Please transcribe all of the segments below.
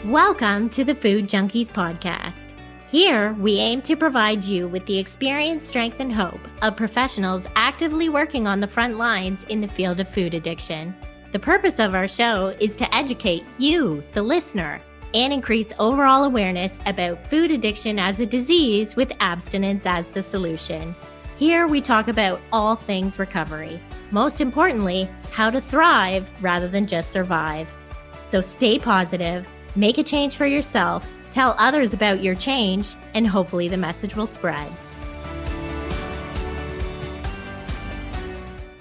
Welcome to the Food Junkies Podcast. Here, we aim to provide you with the experience, strength, and hope of professionals actively working on the front lines in the field of food addiction. The purpose of our show is to educate you, the listener, and increase overall awareness about food addiction as a disease with abstinence as the solution. Here, we talk about all things recovery. Most importantly, how to thrive rather than just survive. So stay positive, make a change for yourself, tell others about your change, and hopefully the message will spread.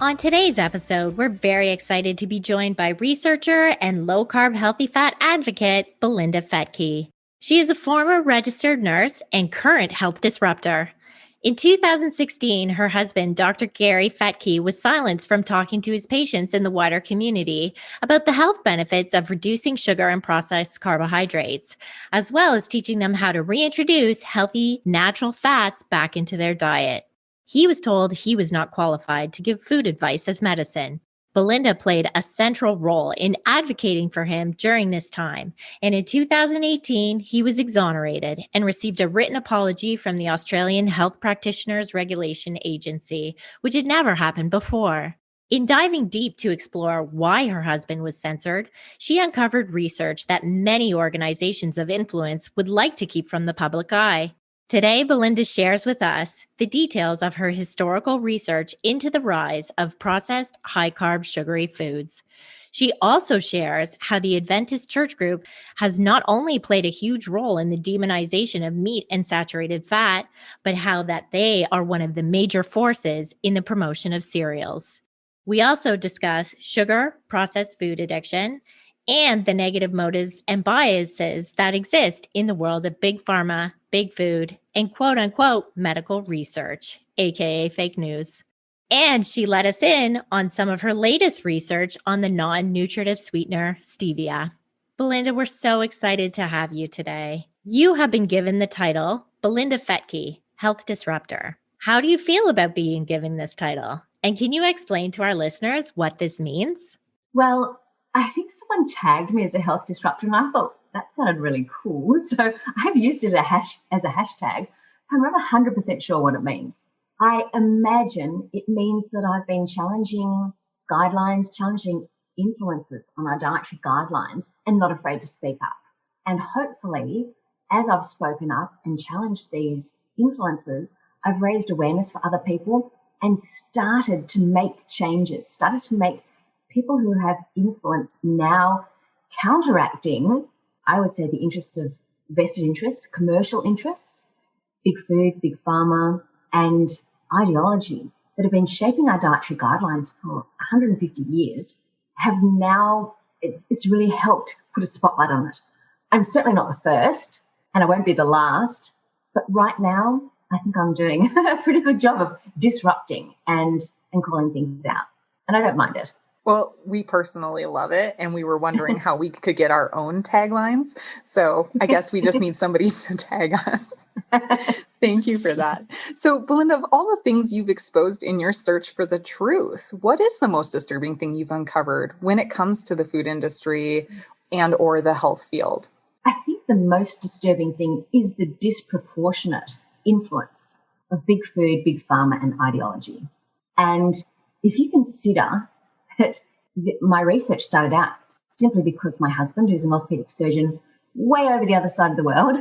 On today's episode, we're very excited to be joined by researcher and low-carb healthy fat advocate, Belinda Fettke. She is a former registered nurse and current health disruptor. In 2016, her husband, Dr. Gary Fetke, was silenced from talking to his patients in the wider community about the health benefits of reducing sugar and processed carbohydrates, as well as teaching them how to reintroduce healthy, natural fats back into their diet. He was told he was not qualified to give food advice as medicine. Belinda played a central role in advocating for him during this time, and in 2018, he was exonerated and received a written apology from the Australian Health Practitioners Regulation Agency, which had never happened before. In diving deep to explore why her husband was censored, she uncovered research that many organizations of influence would like to keep from the public eye. Today, Belinda shares with us the details of her historical research into the rise of processed, high-carb, sugary foods. She also shares how the Adventist Church Group has not only played a huge role in the demonization of meat and saturated fat, but how that they are one of the major forces in the promotion of cereals. We also discuss sugar, processed food addiction, and the negative motives and biases that exist in the world of big pharma, big food, and quote-unquote medical research, aka fake news. And she let us in on some of her latest research on the non-nutritive sweetener, Stevia. Belinda, we're so excited to have you today. You have been given the title Belinda Fettke, Health Disruptor. How do you feel about being given this title? And can you explain to our listeners what this means? Well, I think someone tagged me as a health disruptor and I thought that sounded really cool. So I've used it as a hashtag. I'm not 100% sure what it means. I imagine it means that I've been challenging guidelines, challenging influences on our dietary guidelines and not afraid to speak up. And hopefully, as I've spoken up and challenged these influences, I've raised awareness for other people and started to make changes, started to make people who have influence now counteracting, I would say, the interests of vested interests, commercial interests, big food, big pharma, and ideology that have been shaping our dietary guidelines for 150 years have now, it's really helped put a spotlight on it. I'm certainly not the first, and I won't be the last, but right now, I think I'm doing a pretty good job of disrupting and calling things out, and I don't mind it. Well, we personally love it, and we were wondering how we could get our own taglines. So I guess we just need somebody to tag us. Thank you for that. So, Belinda, of all the things you've exposed in your search for the truth, what is the most disturbing thing you've uncovered when it comes to the food industry and or the health field? I think the most disturbing thing is the disproportionate influence of big food, big pharma, and ideology. And if you consider that my research started out simply because my husband, who's an orthopedic surgeon way over the other side of the world,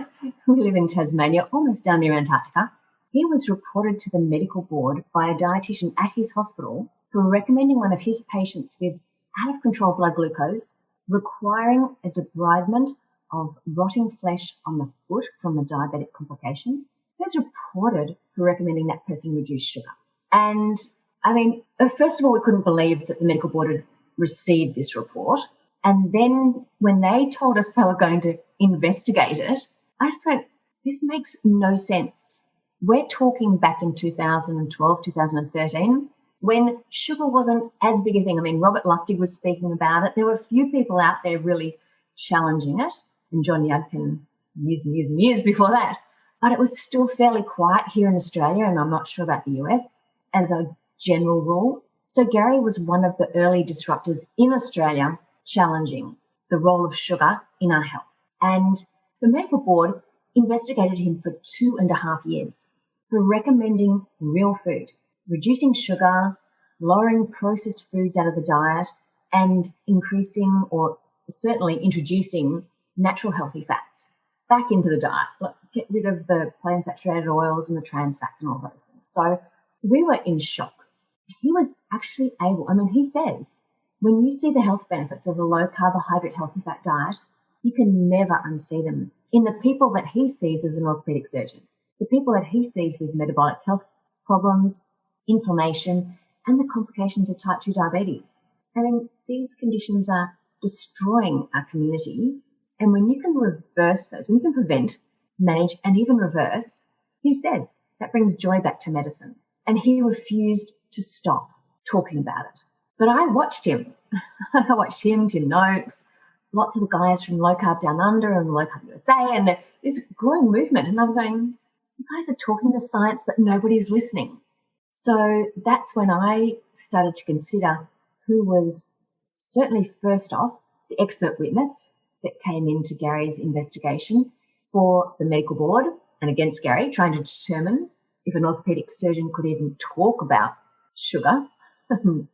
we live in Tasmania, almost down near Antarctica, he was reported to the medical board by a dietitian at his hospital for recommending one of his patients with out-of-control blood glucose, requiring a debridement of rotting flesh on the foot from a diabetic complication. He was reported for recommending that person reduce sugar. And I mean, first of all, we couldn't believe that the medical board had received this report. And then when they told us they were going to investigate it, I just went, this makes no sense. We're talking back in 2012, 2013, when sugar wasn't as big a thing. I mean, Robert Lustig was speaking about it. There were a few people out there really challenging it, and John Yudkin years and years and years before that. But it was still fairly quiet here in Australia, and I'm not sure about the US as a general rule. So Gary was one of the early disruptors in Australia challenging the role of sugar in our health. And the medical board investigated him for 2.5 years for recommending real food, reducing sugar, lowering processed foods out of the diet, and increasing or certainly introducing natural healthy fats back into the diet. Like, get rid of the polyunsaturated oils and the trans fats and all those things. So we were in shock. He was actually able, he says, when you see the health benefits of a low carbohydrate healthy fat diet, you can never unsee them in the people that he sees as an orthopedic surgeon, the people that he sees with metabolic health problems, inflammation, and the complications of type 2 diabetes. These conditions are destroying our community. And when you can reverse those, when you can prevent, manage, and even reverse, he says that brings joy back to medicine. And he refused to stop talking about it. But I watched him. I watched him, Tim Noakes, lots of the guys from Low Carb Down Under and Low Carb USA, and this growing movement. And I'm going, you guys are talking the science, but nobody's listening. So that's when I started to consider who was certainly first off the expert witness that came into Gary's investigation for the medical board and against Gary, trying to determine if an orthopedic surgeon could even talk about sugar,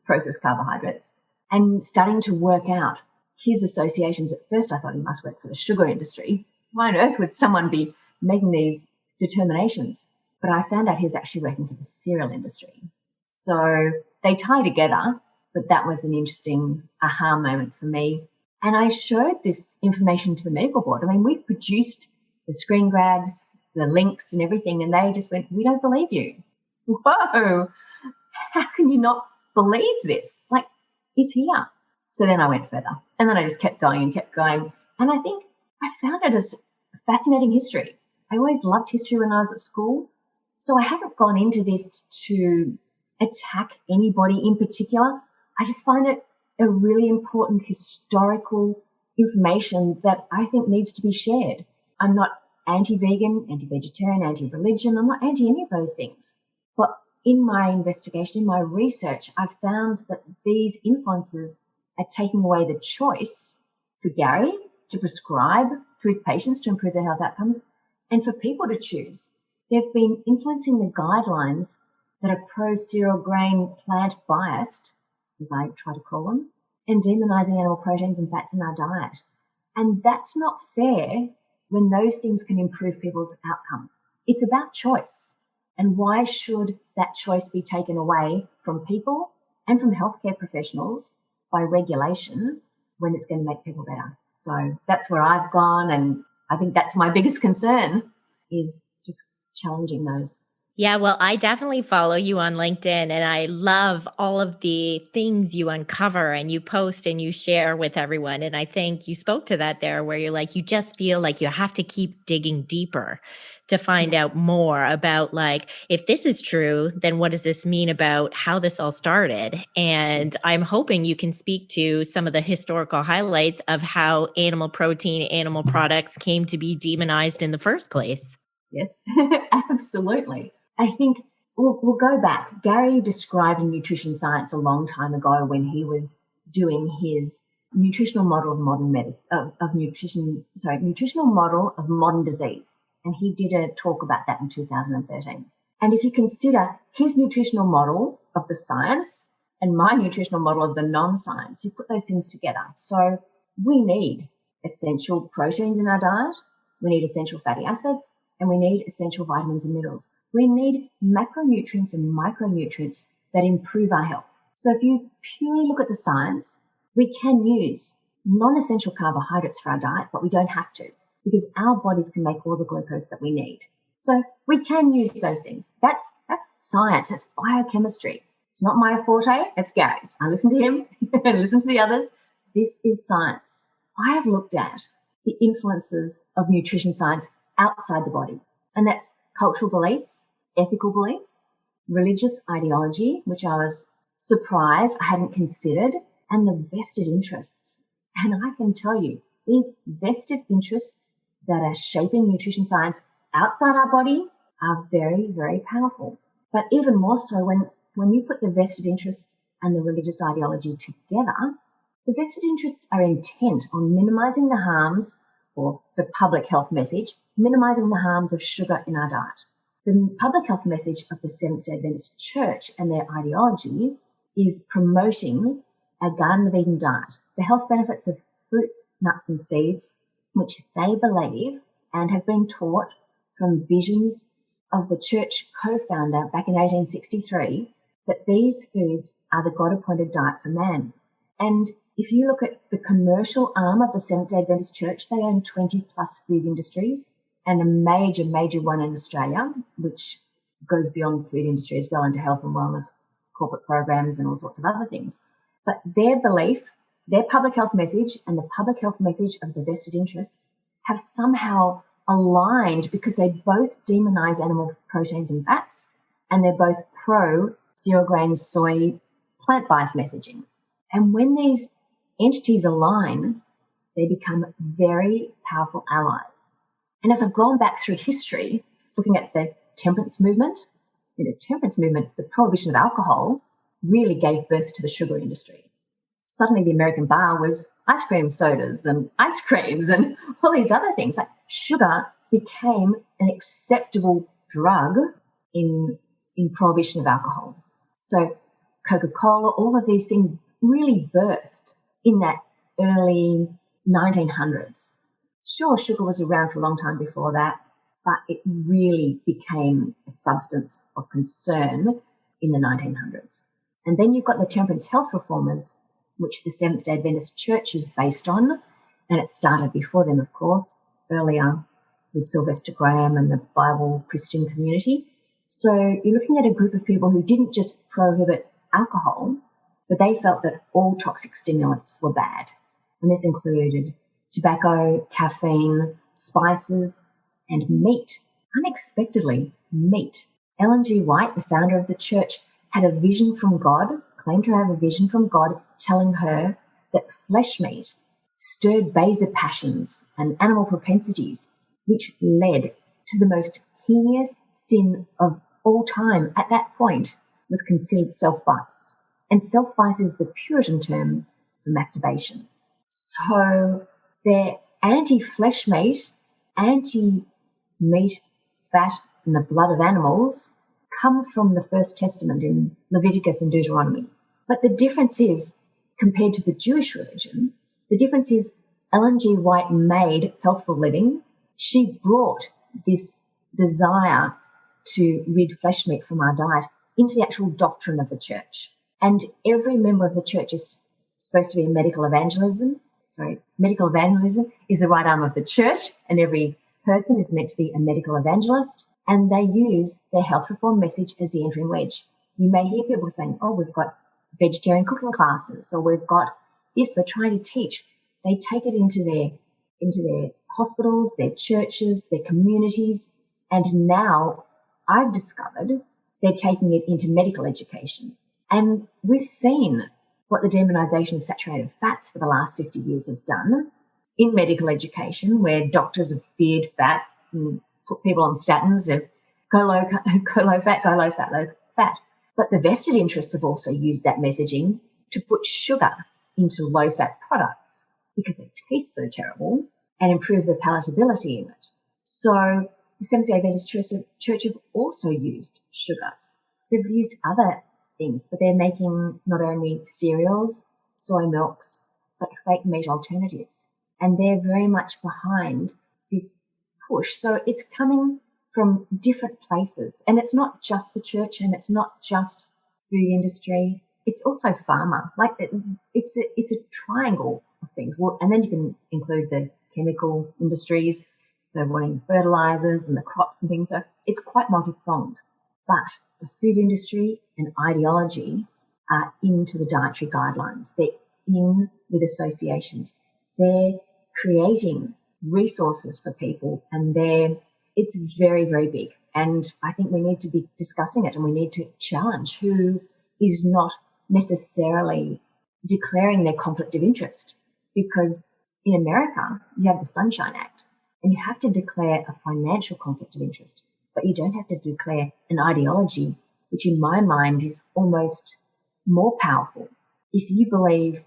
processed carbohydrates, and starting to work out his associations. At first I thought he must work for the sugar industry. Why on earth would someone be making these determinations? But I found out he's actually working for the cereal industry. So they tie together, but that was an interesting aha moment for me. And I showed this information to the medical board. We produced the screen grabs, the links and everything, and they just went, we don't believe you. Whoa, how can you not believe this? It's here. So then I went further, and then I just kept going and kept going. And I think I found it as a fascinating history. I always loved history when I was at school. So I haven't gone into this to attack anybody in particular. I just find it a really important historical information that I think needs to be shared. I'm not anti-vegan, anti-vegetarian, anti-religion. I'm not anti any of those things. But in my investigation, in my research, I've found that these influences are taking away the choice for Gary to prescribe to his patients to improve their health outcomes and for people to choose. They've been influencing the guidelines that are pro-cereal grain plant biased, as I try to call them, and demonizing animal proteins and fats in our diet. And that's not fair when those things can improve people's outcomes. It's about choice. And why should that choice be taken away from people and from healthcare professionals by regulation when it's going to make people better? So that's where I've gone, and I think that's my biggest concern, is just challenging those. Yeah, well, I definitely follow you on LinkedIn, and I love all of the things you uncover and you post and you share with everyone. And I think you spoke to that there, where you're like, you just feel like you have to keep digging deeper to find out more about, if this is true, then what does this mean about how this all started? And I'm hoping you can speak to some of the historical highlights of how animal protein, animal products came to be demonized in the first place. Yes, absolutely. I think we'll go back. Gary described nutrition science a long time ago when he was doing his nutritional model of modern medicine, nutritional model of modern disease. And he did a talk about that in 2013. And if you consider his nutritional model of the science and my nutritional model of the non-science, you put those things together. So we need essential proteins in our diet. We need essential fatty acids. And we need essential vitamins and minerals. We need macronutrients and micronutrients that improve our health. So if you purely look at the science, we can use non-essential carbohydrates for our diet, but we don't have to, because our bodies can make all the glucose that we need. So we can use those things. That's science. That's biochemistry. It's not my forte. It's Gary's. I listen to him and listen to the others. This is science. I have looked at the influences of nutrition science outside the body, and that's cultural beliefs, ethical beliefs, religious ideology, which I was surprised I hadn't considered, and the vested interests. And I can tell you, these vested interests that are shaping nutrition science outside our body are very, very powerful. But even more so when you put the vested interests and the religious ideology together, the vested interests are intent on minimizing the harms or the public health message, minimizing the harms of sugar in our diet. The public health message of the Seventh-day Adventist Church and their ideology is promoting a Garden of Eden diet, the health benefits of fruits, nuts and seeds, which they believe and have been taught from visions of the church co-founder back in 1863, that these foods are the God-appointed diet for man. And if you look at the commercial arm of the Seventh-day Adventist Church, they own 20 plus food industries, and a major one in Australia, which goes beyond the food industry as well into health and wellness, corporate programs and all sorts of other things. But their belief, their public health message and the public health message of the vested interests have somehow aligned because they both demonize animal proteins and fats, and they're both pro zero grain soy plant-based messaging. And when these entities align, they become very powerful allies. And as I've gone back through history, looking at the temperance movement, in the temperance movement, the prohibition of alcohol really gave birth to the sugar industry. Suddenly the American bar was ice cream sodas and ice creams and all these other things. Like sugar became an acceptable drug in prohibition of alcohol. So Coca-Cola, all of these things really birthed in that early 1900s. Sure, sugar was around for a long time before that, but it really became a substance of concern in the 1900s. And then you've got the temperance health reformers, which the Seventh-day Adventist Church is based on, and it started before them, of course, earlier with Sylvester Graham and the Bible Christian community. So you're looking at a group of people who didn't just prohibit alcohol, but they felt that all toxic stimulants were bad. And this included tobacco, caffeine, spices, and meat. Unexpectedly, meat. Ellen G. White, the founder of the church, had a vision from God, claimed to have a vision from God, telling her that flesh meat stirred baser passions and animal propensities, which led to the most heinous sin of all time at that point was considered self-vice. And self-vice is the Puritan term for masturbation. So they're anti-flesh meat, anti-meat, fat, and the blood of animals come from the First Testament in Leviticus and Deuteronomy. But the difference is, compared to the Jewish religion, the difference is Ellen G. White made healthful living. She brought this desire to rid flesh meat from our diet into the actual doctrine of the church. And every member of the church is supposed to be a medical evangelism. Medical evangelism is the right arm of the church, and every person is meant to be a medical evangelist. And they use their health reform message as the entering wedge. You may hear people saying, oh, we've got vegetarian cooking classes, or we've got this, we're trying to teach. They take it into their hospitals, their churches, their communities, and now I've discovered they're taking it into medical education. And we've seen what the demonization of saturated fats for the last 50 years have done in medical education, where doctors have feared fat and put people on statins of go low fat. But the vested interests have also used that messaging to put sugar into low-fat products because they taste so terrible and improve the palatability in it. So the Seventh-day Adventist Church have also used sugars. They've used other things, but they're making not only cereals, soy milks, but fake meat alternatives. And they're very much behind this push. So it's coming from different places. And it's not just the church, and it's not just food industry. It's also pharma. Like it's a triangle of things. Well, and then you can include the chemical industries. They're wanting fertilizers and the crops and things. So it's quite multi-pronged. But the food industry and ideology are into the dietary guidelines. They're in with associations. They're creating resources for people, and it's very, very big. And I think we need to be discussing it, and we need to challenge who is not necessarily declaring their conflict of interest. Because in America, you have the Sunshine Act, and you have to declare a financial conflict of interest, but you don't have to declare an ideology, which in my mind is almost more powerful. If you believe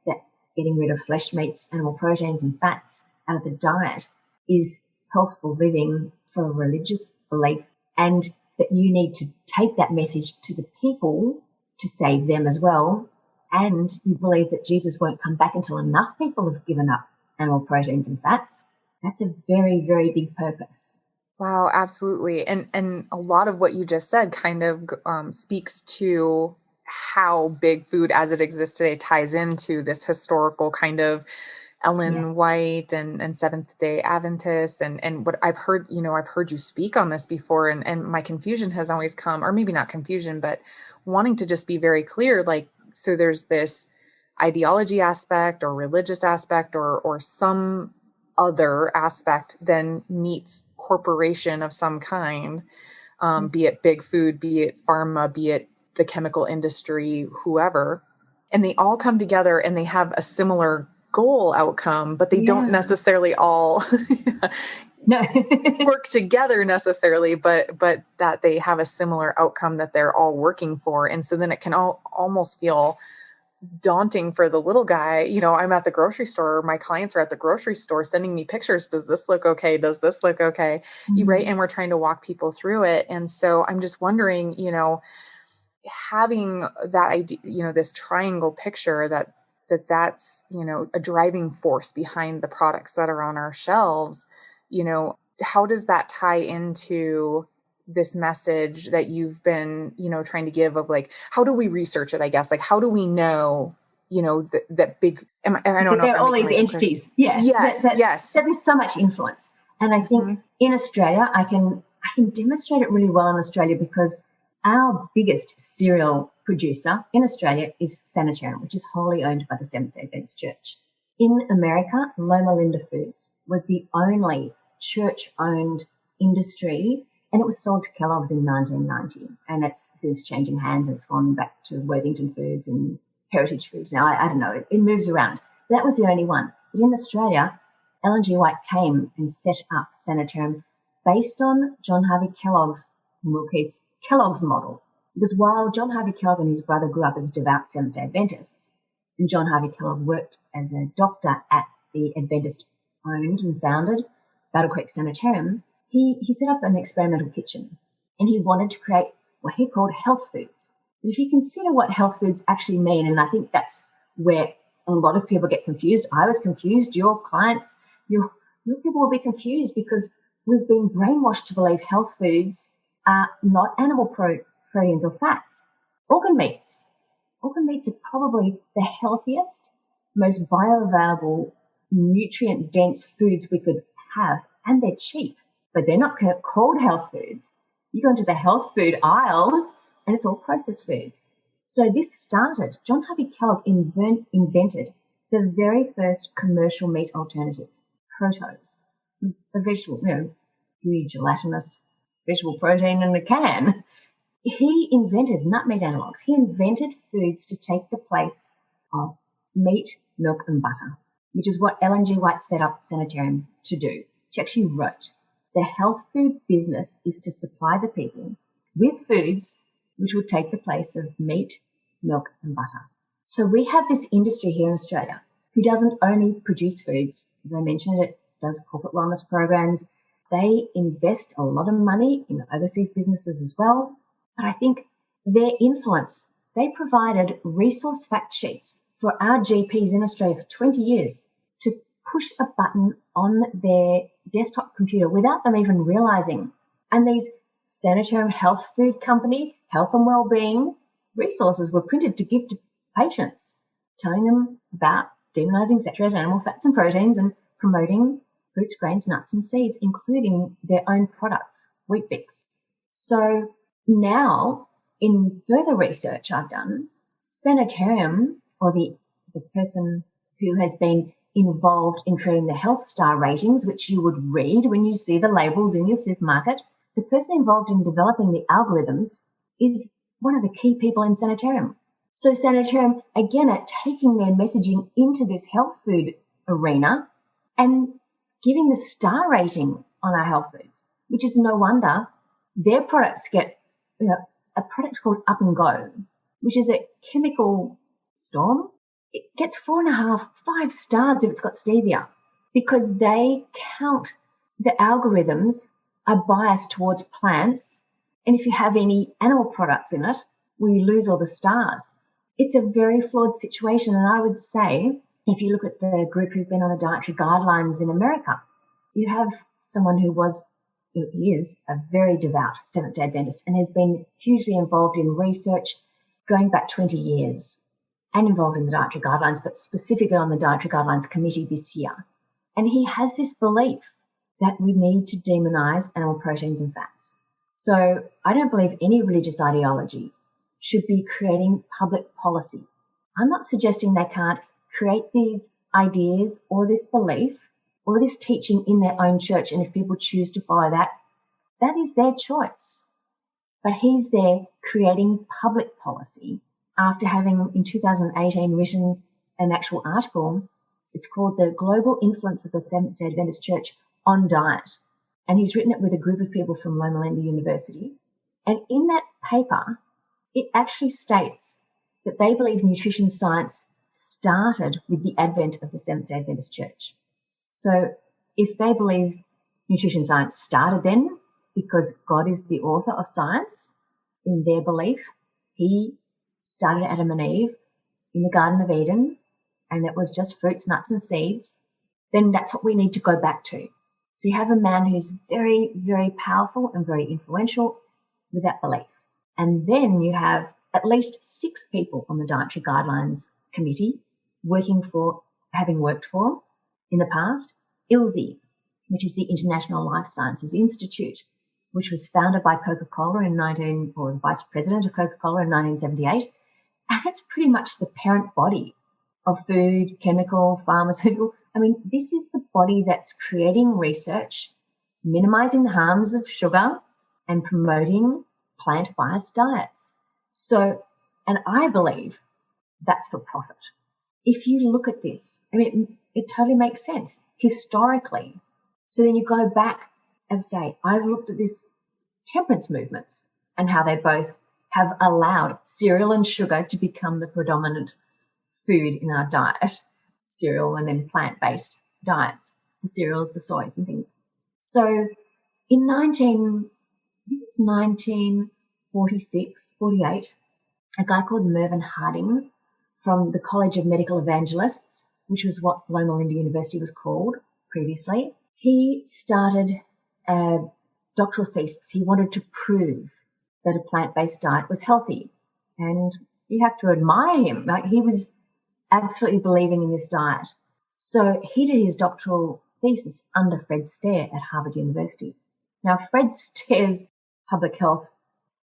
that getting rid of flesh meats, animal proteins and fats out of the diet is healthful living for a religious belief, and that you need to take that message to the people to save them as well. And you believe that Jesus won't come back until enough people have given up animal proteins and fats. That's a very, very big purpose. Wow, absolutely. And a lot of what you just said kind of speaks to how big food as it exists today ties into this historical kind of Ellen White and Seventh-day Adventists and what I've heard, I've heard you speak on this before, and my confusion has always come, or maybe not confusion, but wanting to just be very clear, like, so there's this ideology aspect or religious aspect or some other aspect then meets corporation of some kind, be it big food, be it pharma, be it the chemical industry, whoever, and they all come together and they have a similar goal outcome, but they don't necessarily all work together necessarily, but that they have a similar outcome that they're all working for. And so then it can almost feel daunting for the little guy. I'm at the grocery store, my clients are at the grocery store sending me pictures. Does this look okay? Does this look okay? Mm-hmm. Right. And we're trying to walk people through it. And so I'm just wondering, having that idea, this triangle picture that's, a driving force behind the products that are on our shelves, how does that tie into this message that you've been, trying to give of like, how do we research it? I guess, like, how do we know, that big, I don't know. There are all these entities. Yeah. Yes. That there's so much influence. And I think in Australia, I can demonstrate it really well in Australia because our biggest cereal producer in Australia is Sanitarium, which is wholly owned by the Seventh-day Adventist Church. In America, Loma Linda Foods was the only church-owned industry, and it was sold to Kellogg's in 1990. And it's since changing hands, and it's gone back to Worthington Foods and Heritage Foods. Now, I don't know, it moves around. That was the only one. But in Australia, Ellen G. White came and set up Sanitarium based on John Harvey Kellogg's, Will Keith's Kellogg's model. Because while John Harvey Kellogg and his brother grew up as devout Seventh-day Adventists, and John Harvey Kellogg worked as a doctor at the Adventist-owned and founded Battle Creek Sanitarium, he set up an experimental kitchen, and he wanted to create what he called health foods. But if you consider what health foods actually mean, and I think that's where a lot of people get confused. I was confused. Your clients, your people will be confused because we've been brainwashed to believe health foods are not animal proteins or fats. Organ meats. Organ meats are probably the healthiest, most bioavailable, nutrient-dense foods we could have, and they're cheap. But they're not called health foods. You go into the health food aisle, and it's all processed foods. So this started, John Harvey Kellogg invented the very first commercial meat alternative, Protos. It was a vegetable, gooey, gelatinous vegetable protein in a can. He invented nut meat analogues. He invented foods to take the place of meat, milk, and butter, which is what Ellen G. White set up Sanitarium to do. She actually wrote, the health food business is to supply the people with foods which will take the place of meat, milk, and butter. So we have this industry here in Australia who doesn't only produce foods. As I mentioned, it does corporate wellness programs. They invest a lot of money in overseas businesses as well. But I think their influence, they provided resource fact sheets for our GPs in Australia for 20 years to push a button on their desktop computer without them even realizing. And these Sanitarium Health Food Company, Health and Wellbeing resources were printed to give to patients, telling them about demonizing saturated animal fats and proteins and promoting fruits, grains, nuts, and seeds, including their own products, Wheat Bix. So now, in further research I've done, Sanitarium, or the person who has been involved in creating the health star ratings, which you would read when you see the labels in your supermarket, the person involved in developing the algorithms is one of the key people in Sanitarium. So Sanitarium, again, are taking their messaging into this health food arena and giving the star rating on our health foods, which is no wonder their products get a product called Up and Go, which is a chemical storm. It gets 4.5, 5 stars if it's got stevia. because they count the algorithms are biased towards plants. And if you have any animal products in it, well, you lose all the stars. It's a very flawed situation. And I would say, if you look at the group who've been on the dietary guidelines in America, you have someone who is a very devout Seventh-day Adventist and has been hugely involved in research going back 20 years and involved in the dietary guidelines, but specifically on the dietary guidelines committee this year. And he has this belief that we need to demonize animal proteins and fats. So I don't believe any religious ideology should be creating public policy. I'm not suggesting they can't create these ideas or this belief or this teaching in their own church. And if people choose to follow that, that is their choice. But he's there creating public policy after having in 2018 written an actual article. It's called The Global Influence of the Seventh-day Adventist Church on Diet. And he's written it with a group of people from Loma Linda University. And in that paper, it actually states that they believe nutrition science started with the advent of the Seventh-day Adventist Church. So if they believe nutrition science started then because God is the author of science, in their belief, he started Adam and Eve in the Garden of Eden, and it was just fruits, nuts and seeds, then that's what we need to go back to. So you have a man who's very, very powerful and very influential with that belief. And then you have at least 6 people on the Dietary Guidelines Committee having worked for, in the past, ILSI, which is the International Life Sciences Institute, which was founded by Coca-Cola or the vice president of Coca-Cola in 1978. And it's pretty much the parent body of food, chemical, pharmaceutical. I mean, this is the body that's creating research, minimizing the harms of sugar and promoting plant-biased diets. So, and I believe that's for profit. If you look at this, I mean, it totally makes sense historically. So then you go back, as I say, I've looked at this temperance movements and how they both have allowed cereal and sugar to become the predominant food in our diet, cereal and then plant-based diets, the cereals, the soys and things. So in 1946, 48, a guy called Mervyn Harding from the College of Medical Evangelists, which was what Loma Linda University was called previously, he started a doctoral thesis. He wanted to prove that a plant-based diet was healthy. And you have to admire him. Like, he was absolutely believing in this diet. So he did his doctoral thesis under Fred Stair at Harvard University. Now, Fred Stair's public health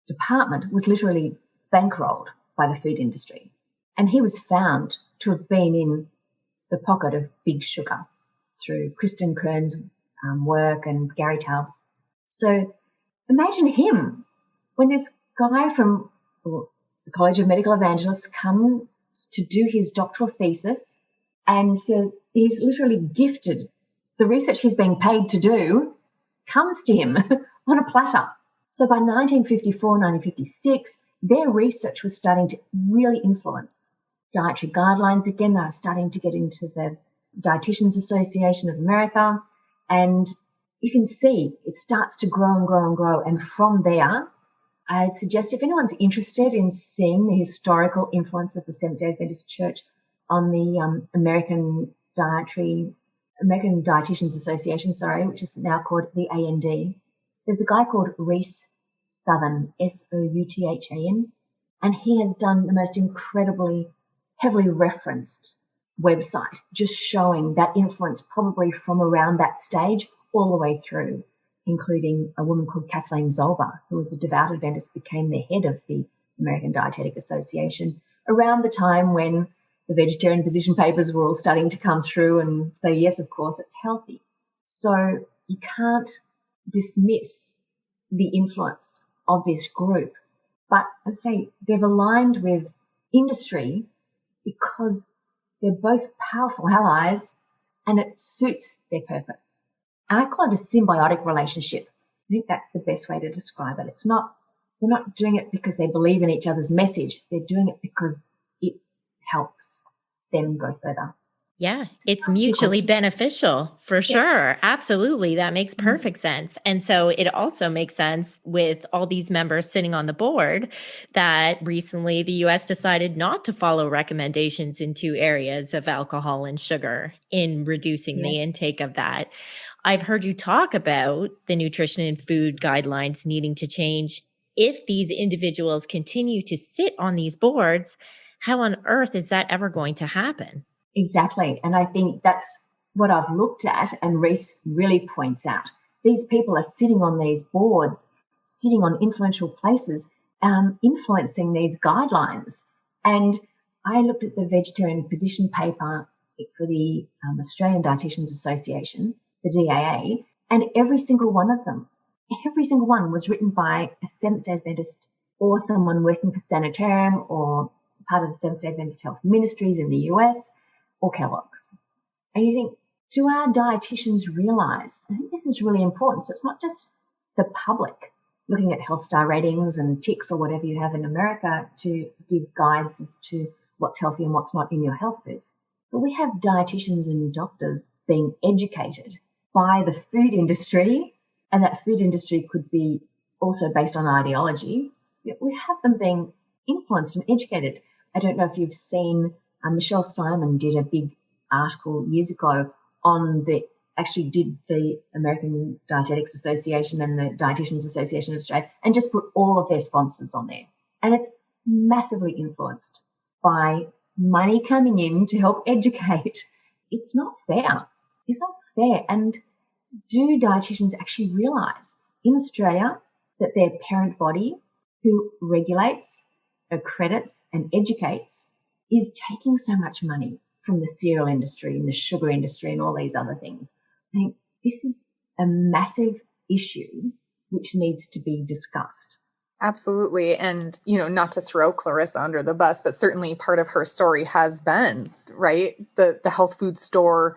department was literally bankrolled by the food industry. And he was found to have been in the pocket of big sugar through Kristen Kern's work and Gary Taubes. So imagine him when this guy from the College of Medical Evangelists comes to do his doctoral thesis and says he's literally gifted. The research he's being paid to do comes to him on a platter. So by 1954, 1956, their research was starting to really influence dietary guidelines. Again, they were starting to get into the Dietitians Association of America. And you can see it starts to grow and grow and grow. And from there, I'd suggest if anyone's interested in seeing the historical influence of the Seventh-day Adventist Church on the American Dietitians Association, which is now called the AND, there's a guy called Rhys Southan, Southan, and he has done the most incredibly heavily referenced website just showing that influence probably from around that stage all the way through, including a woman called Kathleen Zolber, who was a devout Adventist, became the head of the American Dietetic Association around the time when the vegetarian position papers were all starting to come through and say, yes, of course, it's healthy. So you can't dismiss the influence of this group. But as I say, they've aligned with industry because they're both powerful allies and it suits their purpose. And I call it a symbiotic relationship. I think that's the best way to describe it. They're not doing it because they believe in each other's message. They're doing it because it helps them go further. Yeah, it's mutually beneficial for sure. Absolutely. That makes perfect sense. And so it also makes sense with all these members sitting on the board that recently the US decided not to follow recommendations in two areas of alcohol and sugar in reducing the intake of that. I've heard you talk about the nutrition and food guidelines needing to change. If these individuals continue to sit on these boards, how on earth is that ever going to happen? Exactly. And I think that's what I've looked at, and Reese really points out. These people are sitting on these boards, sitting on influential places, influencing these guidelines. And I looked at the vegetarian position paper for the Australian Dietitians Association, the DAA, and every single one was written by a Seventh-day Adventist or someone working for Sanitarium or part of the Seventh-day Adventist Health Ministries in the US, or Kellogg's. And you think, do our dietitians realize? I think this is really important. So it's not just the public looking at health star ratings and ticks or whatever you have in America to give guides as to what's healthy and what's not in your health foods. But we have dietitians and doctors being educated by the food industry, and that food industry could be also based on ideology. We have them being influenced and educated. I don't know if you've seen Michelle Simon did a big article years ago on the American Dietetics Association and the Dietitians Association of Australia, and just put all of their sponsors on there. And it's massively influenced by money coming in to help educate. It's not fair. It's not fair. And do dietitians actually realise in Australia that their parent body who regulates, accredits and educates is taking so much money from the cereal industry and the sugar industry and all these other things? I think this is a massive issue which needs to be discussed. Absolutely. And, not to throw Clarissa under the bus, but certainly part of her story has been, right? The health food store.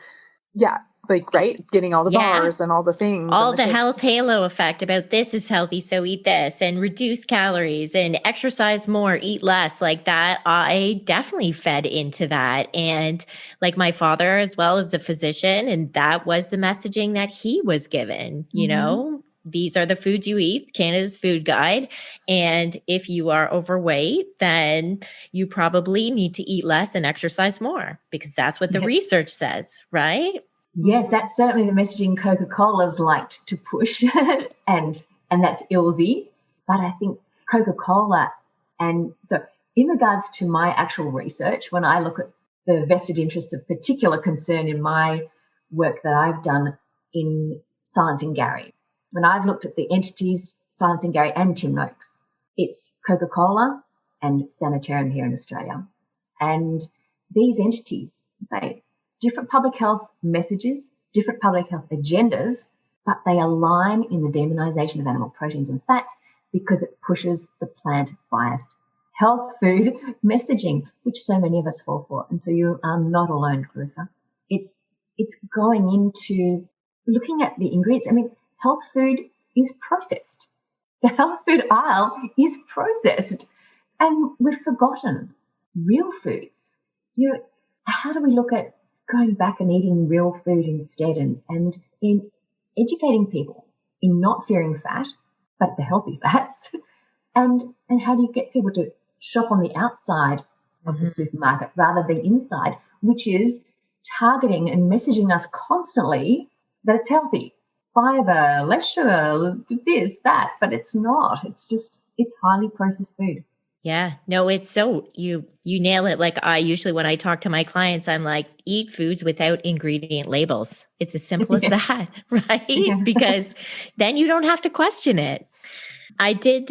Yeah. Right. Getting all the bars and all the things. All the health halo effect about this is healthy, so eat this, and reduce calories and exercise more, eat less, like that. I definitely fed into that. And like my father as well as a physician, and that was the messaging that he was given, these are the foods you eat, Canada's food guide. And if you are overweight, then you probably need to eat less and exercise more, because that's what the research says, right? Yes, that's certainly the messaging Coca-Cola's liked to push, and that's illsy. But I think Coca-Cola, and so in regards to my actual research, when I look at the vested interests of particular concern in my work that I've done in silencing Gary, when I've looked at the entities silencing Gary and Tim Noakes, it's Coca-Cola and Sanitarium here in Australia. And these entities say different public health messages, different public health agendas, but they align in the demonization of animal proteins and fats because it pushes the plant-biased health food messaging, which so many of us fall for. And so you are not alone, Clarissa. It's going into looking at the ingredients. I mean, health food is processed. The health food aisle is processed, and we've forgotten real foods. How do we look at going back and eating real food instead, and in educating people in not fearing fat, but the healthy fats, and how do you get people to shop on the outside of the supermarket rather than the inside, which is targeting and messaging us constantly that it's healthy, fiber, less sugar, this, that, but it's not. It's highly processed food. Yeah, no, it's so you nail it. Like I usually, when I talk to my clients, I'm like, eat foods without ingredient labels. It's as simple as that, right? Yeah. Because then you don't have to question it. I did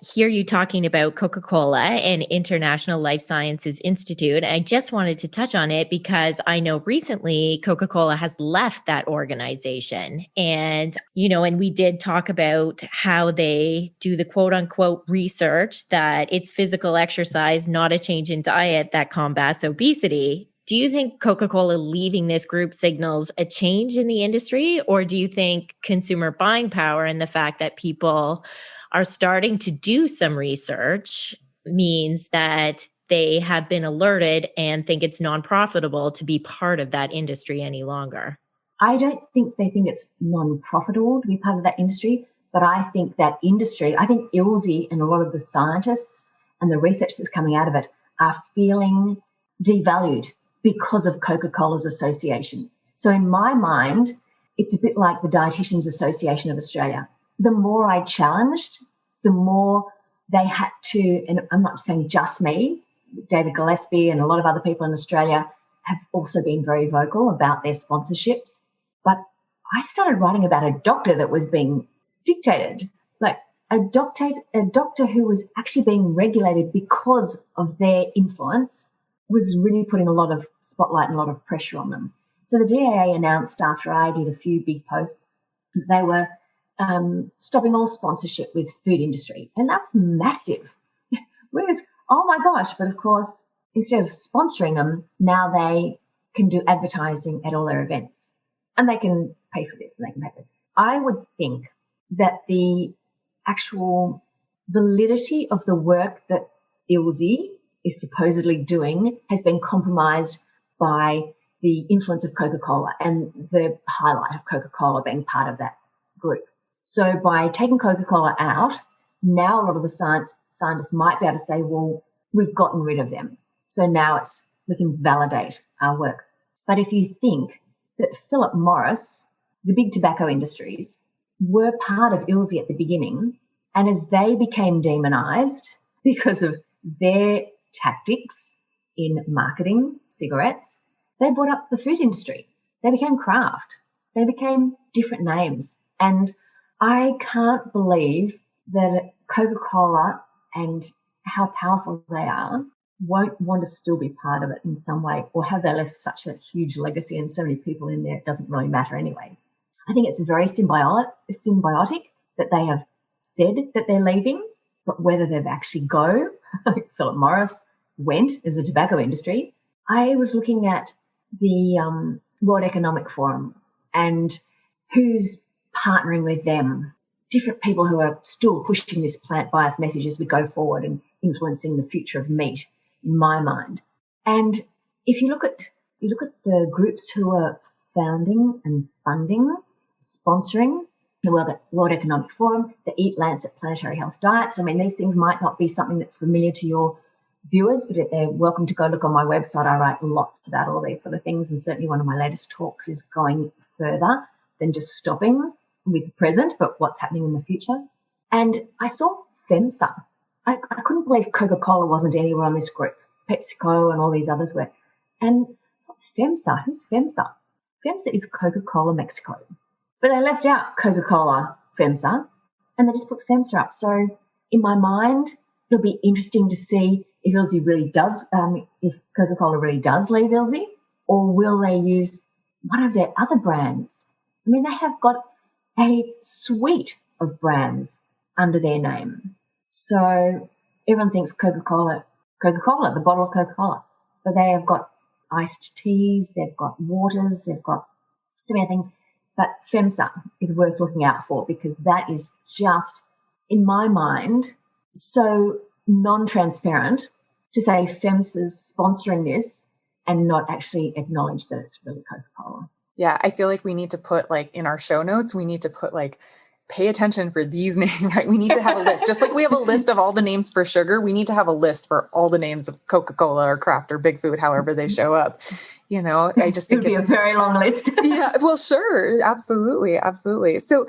hear you talking about Coca-Cola and International Life Sciences Institute. I just wanted to touch on it because I know recently Coca-Cola has left that organization. And, and we did talk about how they do the quote unquote research that it's physical exercise, not a change in diet that combats obesity. Do you think Coca-Cola leaving this group signals a change in the industry, or do you think consumer buying power and the fact that people are starting to do some research means that they have been alerted and think it's non-profitable to be part of that industry any longer? I don't think they think it's non-profitable to be part of that industry, but I think that industry, I think ILSI and a lot of the scientists and the research that's coming out of it are feeling devalued because of Coca-Cola's association. So in my mind, it's a bit like the Dietitians Association of Australia. The more I challenged, the more they had to, and I'm not saying just me, David Gillespie and a lot of other people in Australia have also been very vocal about their sponsorships. But I started writing about a doctor that was being dictated, like a doctor who was actually being regulated because of their influence was really putting a lot of spotlight and a lot of pressure on them. So the DAA announced after I did a few big posts, they were stopping all sponsorship with food industry. And that's massive. Whereas, oh my gosh, but of course, instead of sponsoring them, now they can do advertising at all their events. And they can pay for this and they can pay for this. I would think that the actual validity of the work that ILSI is supposedly doing has been compromised by the influence of Coca-Cola and the highlight of Coca-Cola being part of that group. So by taking Coca-Cola out, now a lot of the scientists might be able to say, well, we've gotten rid of them. So now we can validate our work. But if you think that Philip Morris, the big tobacco industries, were part of ILSI at the beginning, and as they became demonized because of their tactics in marketing cigarettes, they brought up the food industry. They became Kraft. They became different names. And I can't believe that Coca-Cola and how powerful they are won't want to still be part of it in some way, or have they left such a huge legacy and so many people in there, it doesn't really matter anyway. I think it's very symbiotic that they have said that they're leaving, but whether they've actually go, like Philip Morris went as a tobacco industry. I was looking at the World Economic Forum and who's partnering with them, different people who are still pushing this plant-biased message as we go forward and influencing the future of meat, in my mind. And if you look at the groups who are founding and funding, sponsoring the World Economic Forum, the Eat Lancet Planetary Health Diets. I mean, these things might not be something that's familiar to your viewers, but they're welcome to go look on my website. I write lots about all these sort of things, and certainly one of my latest talks is going further than just stopping with the present, but what's happening in the future. And I saw FEMSA. I couldn't believe Coca-Cola wasn't anywhere on this group. PepsiCo and all these others were. And FEMSA, who's FEMSA? FEMSA is Coca-Cola Mexico. But they left out Coca-Cola FEMSA and they just put FEMSA up. So in my mind, it'll be interesting to see if ILSI really does, if Coca-Cola really does leave ILSI, or will they use one of their other brands? I mean, they have got a suite of brands under their name. So everyone thinks Coca-Cola, the bottle of Coca-Cola, but they have got iced teas, they've got waters, they've got so many things. But FEMSA is worth looking out for because that is just, in my mind, so non-transparent to say FEMSA's sponsoring this and not actually acknowledge that it's really Coca-Cola. Yeah, I feel like we need to put in our show notes, we need to put pay attention for these names, right? We need to have a list. Just like we have a list of all the names for sugar, we need to have a list for all the names of Coca-Cola or Kraft or Big Food, however they show up. I just think it's a very long list. Yeah, well, sure. Absolutely. Absolutely. So,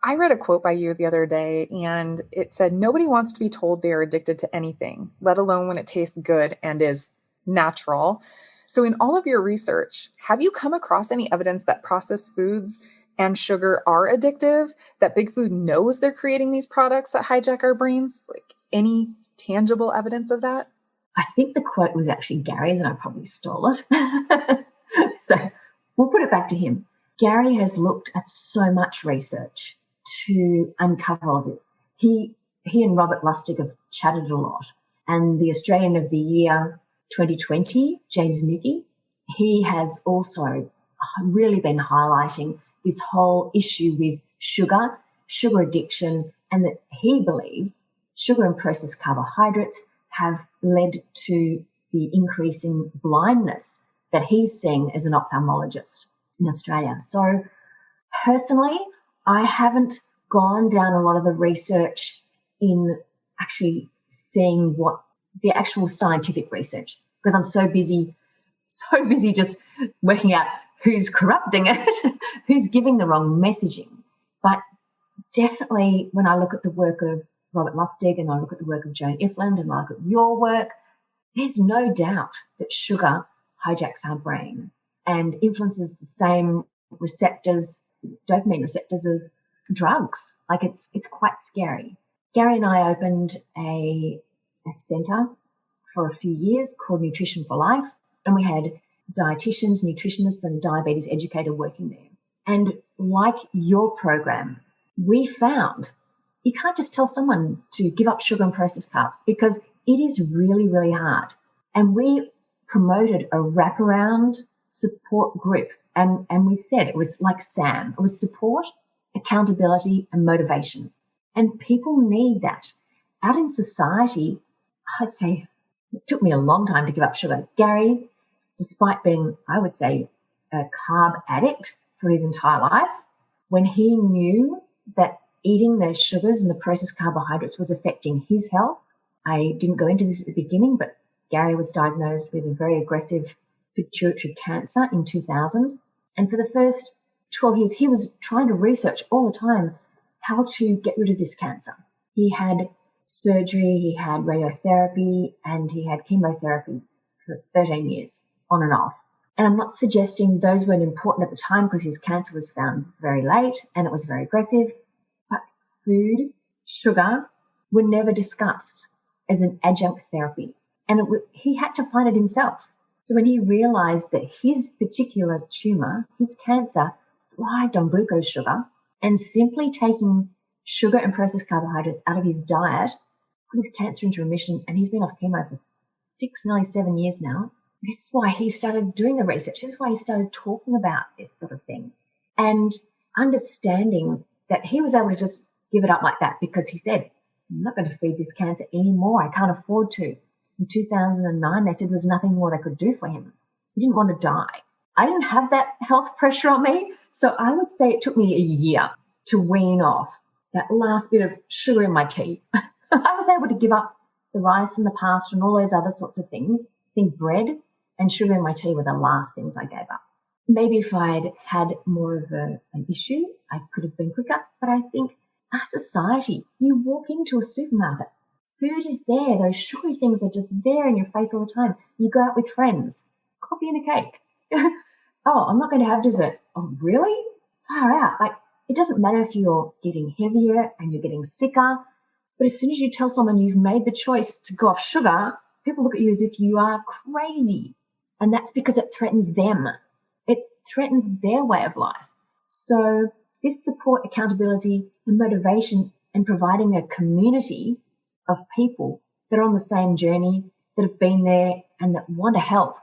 I read a quote by you the other day and it said, nobody wants to be told they are addicted to anything, let alone when it tastes good and is natural. So in all of your research, have you come across any evidence that processed foods and sugar are addictive, that Big Food knows they're creating these products that hijack our brains? Any tangible evidence of that? I think the quote was actually Gary's and I probably stole it. So we'll put it back to him. Gary has looked at so much research to uncover all this. He and Robert Lustig have chatted a lot. And the Australian of the Year 2020, James Mickey, he has also really been highlighting this whole issue with sugar addiction, and that he believes sugar and processed carbohydrates have led to the increase in blindness that he's seeing as an ophthalmologist in Australia. So personally, I haven't gone down a lot of the research in actually seeing what the actual scientific research, because I'm so busy just working out who's corrupting it, who's giving the wrong messaging. But definitely when I look at the work of Robert Lustig and I look at the work of Joan Ifland and I look at your work, there's no doubt that sugar hijacks our brain and influences the same receptors, dopamine receptors, as drugs. Like it's quite scary. Gary and I opened a centre for a few years called Nutrition for Life, and we had dietitians, nutritionists and diabetes educator working there. And like your program, we found you can't just tell someone to give up sugar and processed carbs because it is really, really hard. And we promoted a wraparound support group. And we said it was like SAM. It was support, accountability and motivation. And people need that. Out in society, I'd say it took me a long time to give up sugar. Gary, despite being, I would say, a carb addict for his entire life, when he knew that eating the sugars and the processed carbohydrates was affecting his health, I didn't go into this at the beginning, but Gary was diagnosed with a very aggressive pituitary cancer in 2000. And for the first 12 years, he was trying to research all the time how to get rid of this cancer. He had surgery, he had radiotherapy, and he had chemotherapy for 13 years, on and off. And I'm not suggesting those weren't important at the time because his cancer was found very late and it was very aggressive. But food, sugar were never discussed as an adjunct therapy. And he had to find it himself. So when he realized that his particular tumor, his cancer, thrived on glucose sugar, and simply taking sugar and processed carbohydrates out of his diet put his cancer into remission, and he's been off chemo for 6, nearly 7 years now. This is why he started doing the research. This is why he started talking about this sort of thing and understanding that he was able to just give it up like that because he said, I'm not going to feed this cancer anymore. I can't afford to. In 2009, they said there was nothing more they could do for him. He didn't want to die. I didn't have that health pressure on me. So I would say it took me a year to wean off that last bit of sugar in my tea. I was able to give up the rice and the pasta and all those other sorts of things. I think bread and sugar in my tea were the last things I gave up. Maybe if I'd had more of an issue, I could have been quicker. But I think our society, you walk into a supermarket, food is there. Those sugary things are just there in your face all the time. You go out with friends, coffee and a cake. Oh, I'm not going to have dessert. Oh, really? Far out. Like, it doesn't matter if you're getting heavier and you're getting sicker, but as soon as you tell someone you've made the choice to go off sugar, people look at you as if you are crazy. And that's because it threatens them. It threatens their way of life. So this support, accountability and motivation and providing a community of people that are on the same journey, that have been there and that want to help,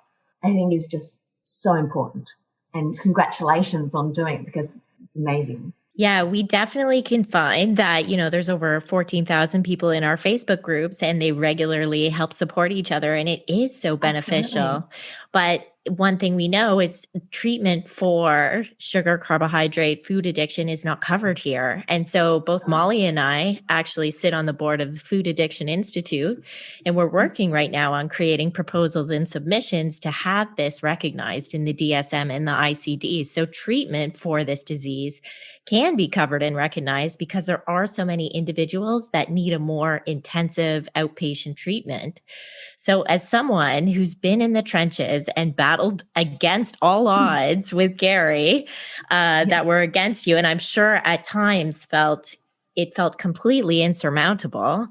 I think is just so important. And congratulations on doing it because it's amazing. Yeah, we definitely can find that, there's over 14,000 people in our Facebook groups and they regularly help support each other. And it is so beneficial. Absolutely. But one thing we know is treatment for sugar, carbohydrate, food addiction is not covered here. And so both Molly and I actually sit on the board of the Food Addiction Institute, and we're working right now on creating proposals and submissions to have this recognized in the DSM and the ICD. So treatment for this disease can be covered and recognized because there are so many individuals that need a more intensive outpatient treatment. So as someone who's been in the trenches and battled against all odds with Gary that were against you, and I'm sure at times felt completely insurmountable,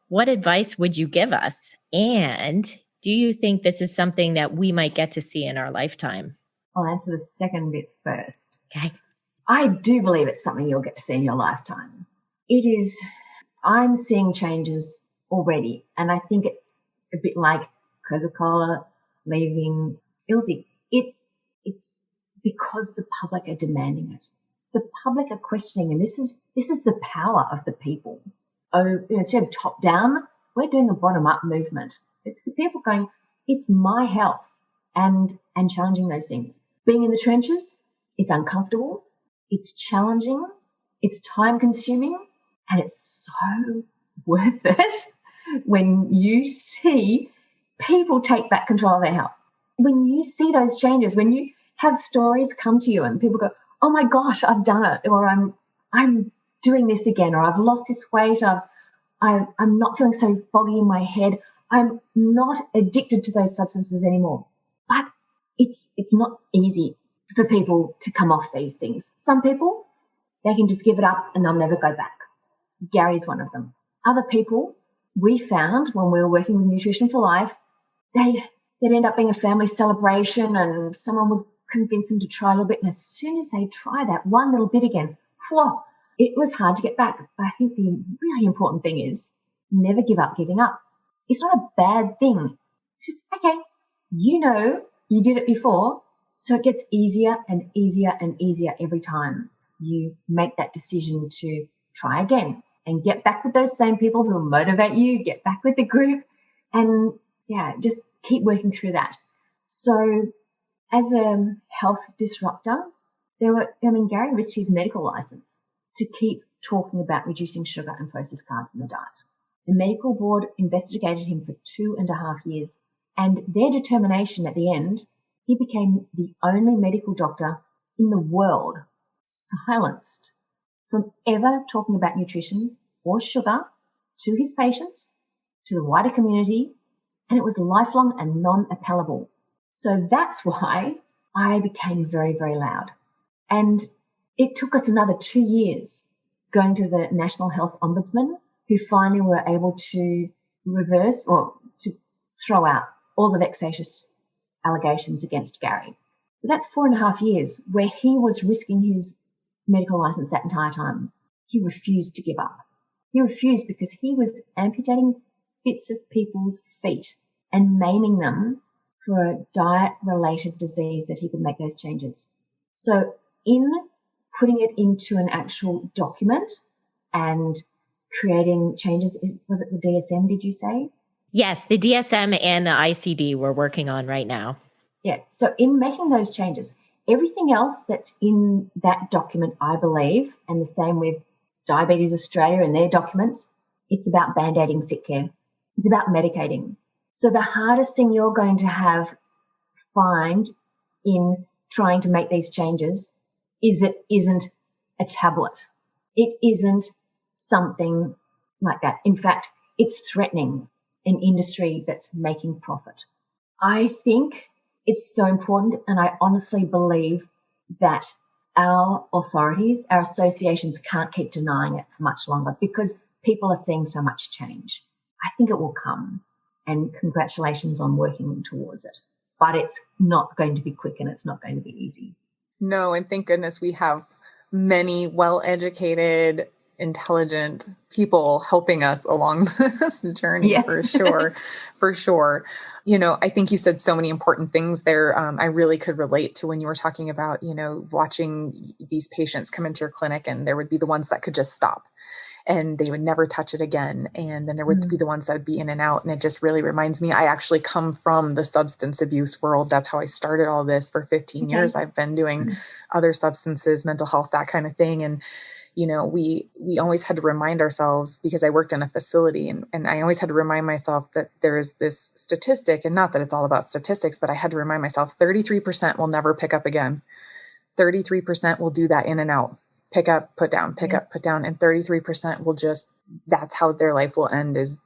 what advice would you give us? And do you think this is something that we might get to see in our lifetime? I'll answer the second bit first. Okay. I do believe it's something you'll get to see in your lifetime. It is, I'm seeing changes already, and I think it's a bit like Coca-Cola leaving Ilse. It's because the public are demanding it. The public are questioning, and this is the power of the people. Oh, instead of top down, we're doing a bottom-up movement. It's the people going, it's my health, and challenging those things. Being in the trenches, it's uncomfortable, it's challenging, it's time-consuming, and it's so worth it when you see people take back control of their health. When you see those changes, when you have stories come to you and people go, oh my gosh, I've done it, or I'm doing this again, or I've lost this weight, I'm not feeling so foggy in my head, I'm not addicted to those substances anymore. But it's not easy for people to come off these things. Some people, they can just give it up and they'll never go back. Gary's one of them. Other people, we found when we were working with Nutrition for Life, they'd end up being a family celebration and someone would convince them to try a little bit. And as soon as they try that one little bit again, whoa, it was hard to get back. But I think the really important thing is never give up giving up. It's not a bad thing. It's just, okay, you know you did it before, so it gets easier and easier and easier every time you make that decision to try again and get back with those same people who will motivate you, get back with the group, and just keep working through that. So as a health disruptor, Gary risked his medical license to keep talking about reducing sugar and processed carbs in the diet. The medical board investigated him for 2.5 years, and their determination at the end, he became the only medical doctor in the world silenced from ever talking about nutrition or sugar to his patients, to the wider community, and it was lifelong and non-appellable. So that's why I became very, very loud. And it took us another 2 years going to the National Health Ombudsman, who finally were able to reverse or to throw out all the vexatious allegations against Gary. But that's 4.5 years where he was risking his medical license that entire time. He refused to give up. He refused because he was amputating bits of people's feet and maiming them for a diet-related disease that he could make those changes. So in putting it into an actual document and creating changes, was it the DSM, did you say? Yes, the DSM and the ICD we're working on right now. Yeah, so in making those changes, everything else that's in that document, I believe, and the same with Diabetes Australia and their documents, it's about band-aiding sick care. It's about medicating. So the hardest thing you're going to find in trying to make these changes is it isn't a tablet. It isn't something like that. In fact, it's threatening an industry that's making profit. I think it's so important, and I honestly believe that our authorities, our associations can't keep denying it for much longer because people are seeing so much change. I think it will come, and congratulations on working towards it. But it's not going to be quick and it's not going to be easy. No, and thank goodness we have many well-educated, intelligent people helping us along this journey. Yes. For sure. You know, I think you said so many important things there. I really could relate to when you were talking about, watching these patients come into your clinic, and there would be the ones that could just stop and they would never touch it again. And then there would be the ones that would be in and out. And it just really reminds me, I actually come from the substance abuse world. That's how I started all this for 15 years. I've been doing other substances, mental health, that kind of thing. And we always had to remind ourselves, because I worked in a facility, and I always had to remind myself that there is this statistic, and not that it's all about statistics, but I had to remind myself 33% will never pick up again. 33% will do that in and out, pick up, put down, pick up, put down. And 33% will just, that's how their life will end, is,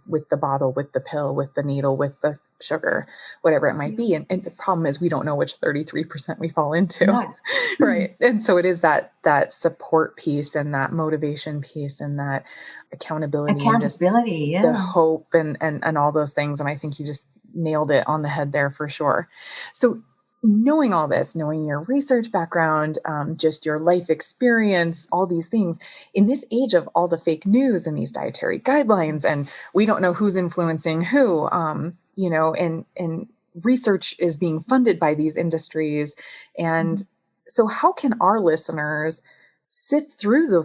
with the bottle, with the pill, with the needle, with the sugar, whatever it might be. And the problem is we don't know which 33% we fall into. No. Right. And so it is that support piece and that motivation piece and that accountability and just the hope and all those things. And I think you just nailed it on the head there for sure. So knowing all this, knowing your research background, just your life experience, all these things, in this age of all the fake news and these dietary guidelines, and we don't know who's influencing who, and research is being funded by these industries. And so how can our listeners sift through the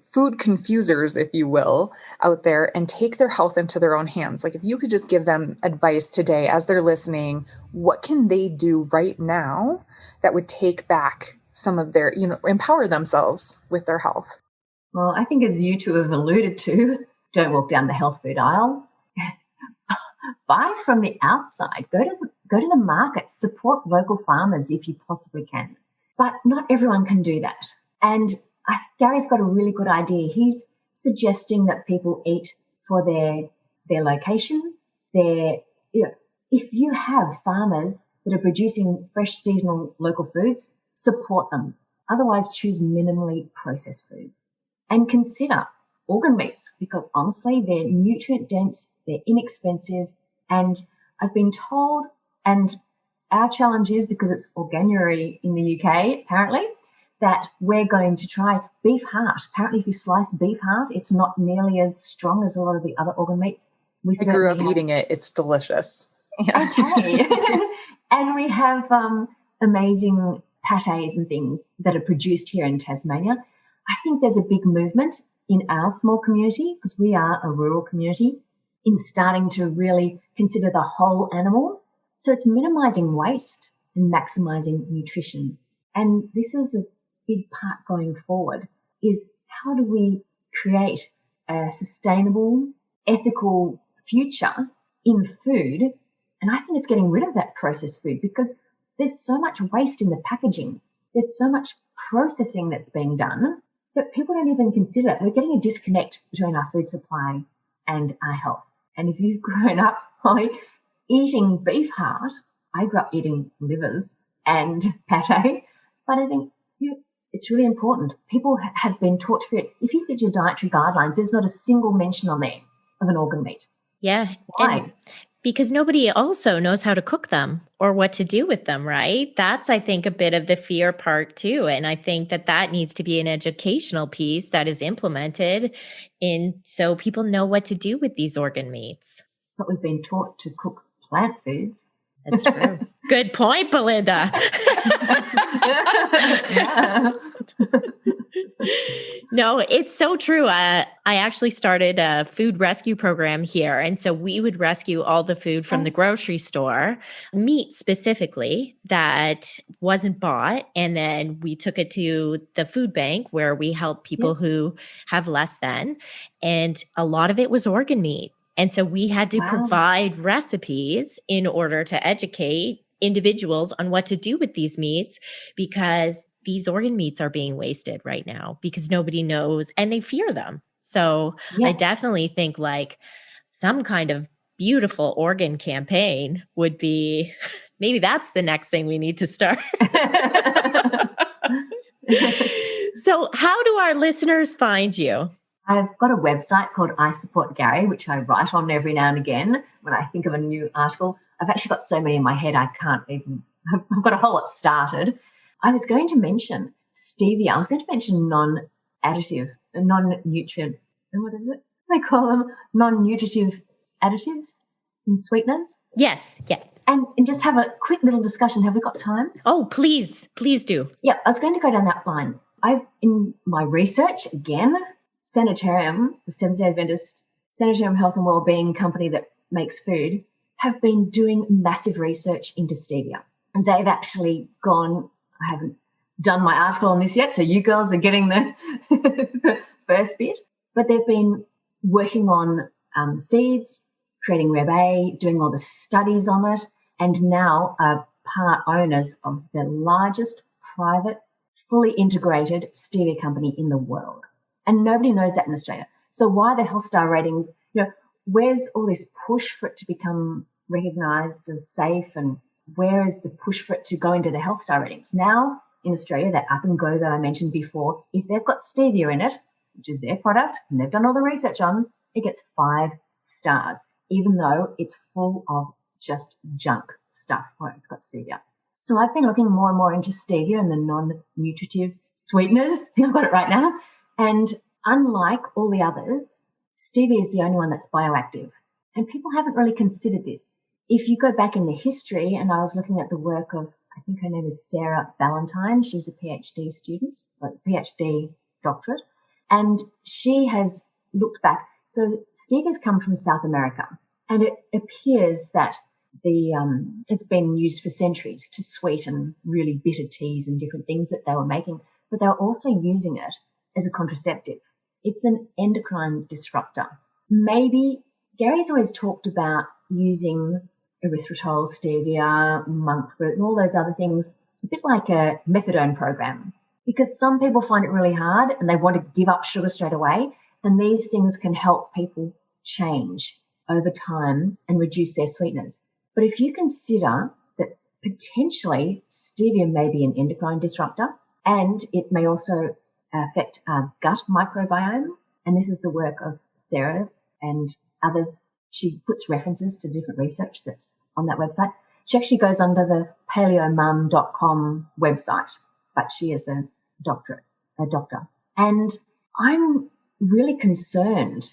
food confusers, if you will, out there and take their health into their own hands. Like if you could just give them advice today as they're listening, what can they do right now that would take back some of their, empower themselves with their health? Well, I think as you two have alluded to, don't walk down the health food aisle. Buy from the outside. Go to the market. Support local farmers if you possibly can. But not everyone can do that. And Gary's got a really good idea. He's suggesting that people eat for their location. If you have farmers that are producing fresh, seasonal, local foods, support them. Otherwise, choose minimally processed foods. And consider organ meats because honestly, they're nutrient dense, they're inexpensive. And I've been told, and our challenge is because it's Organuary in the UK, apparently, that we're going to try beef heart. Apparently, if you slice beef heart, it's not nearly as strong as a lot of the other organ meats. I grew up eating it. It's delicious. Okay. And we have amazing patés and things that are produced here in Tasmania. I think there's a big movement in our small community, because we are a rural community, in starting to really consider the whole animal. So it's minimizing waste and maximizing nutrition. And this is a big part going forward, is how do we create a sustainable, ethical future in food? And I think it's getting rid of that processed food because there's so much waste in the packaging. There's so much processing that's being done that people don't even consider that. We're getting a disconnect between our food supply and our health. And if you've grown up, Holly, eating beef heart, I grew up eating livers and pate, but I think it's really important. People have been taught to it. If you look at your dietary guidelines, there's not a single mention on there of an organ meat. Yeah. Why? Because nobody also knows how to cook them or what to do with them, right? That's, I think, a bit of the fear part too. And I think that needs to be an educational piece that is implemented so people know what to do with these organ meats. But we've been taught to cook plant foods. That's true. Good point, Belinda. Yeah. No, it's so true. I actually started a food rescue program here. And so we would rescue all the food from the grocery store, meat specifically, that wasn't bought. And then we took it to the food bank where we help people who have less than. And a lot of it was organ meat. And so we had to provide recipes in order to educate individuals on what to do with these meats, because these organ meats are being wasted right now because nobody knows and they fear them. So I definitely think like some kind of beautiful organ campaign would be, maybe that's the next thing we need to start. So how do our listeners find you? I've got a website called I Support Gary, which I write on every now and again when I think of a new article. I've actually got so many in my head, I've got a whole lot started. I was going to mention stevia. I was going to mention non-additive, non-nutrient, what is it? They call them non-nutritive additives and sweeteners. Yes, yeah. And just have a quick little discussion. Have we got time? Oh, please do. Yeah, I was going to go down that line. In my research, again, Sanitarium, the Seventh-day Adventist Sanitarium Health and Wellbeing company that makes food, have been doing massive research into stevia. And they've actually gone, I haven't done my article on this yet, so you girls are getting the, the first bit, but they've been working on seeds, creating Reb A, doing all the studies on it, and now are part owners of the largest private, fully integrated stevia company in the world. And nobody knows that in Australia. So why the health star ratings, where's all this push for it to become recognised as safe, and where is the push for it to go into the health star ratings? Now in Australia, that Up and Go that I mentioned before, if they've got stevia in it, which is their product, and they've done all the research on, it gets 5 stars, even though it's full of just junk stuff where it's got stevia. So I've been looking more and more into stevia and the non-nutritive sweeteners. I think I've got it right now. And unlike all the others, stevia is the only one that's bioactive. And people haven't really considered this. If you go back in the history, and I was looking at the work of, I think her name is Sarah Ballantyne. She's a PhD student, PhD doctorate. And she has looked back. So stevia's come from South America, and it appears that it's been used for centuries to sweeten really bitter teas and different things that they were making, but they were also using it as a contraceptive. It's an endocrine disruptor. Maybe Gary's always talked about using erythritol, stevia, monk fruit, and all those other things, a bit like a methadone program, because some people find it really hard and they want to give up sugar straight away, and these things can help people change over time and reduce their sweeteners. But if you consider that potentially stevia may be an endocrine disruptor, and it may also affect our gut microbiome, and this is the work of Sarah and others. She puts references to different research that's on that website. She actually goes under the paleomum.com website, but she is a doctor. And I'm really concerned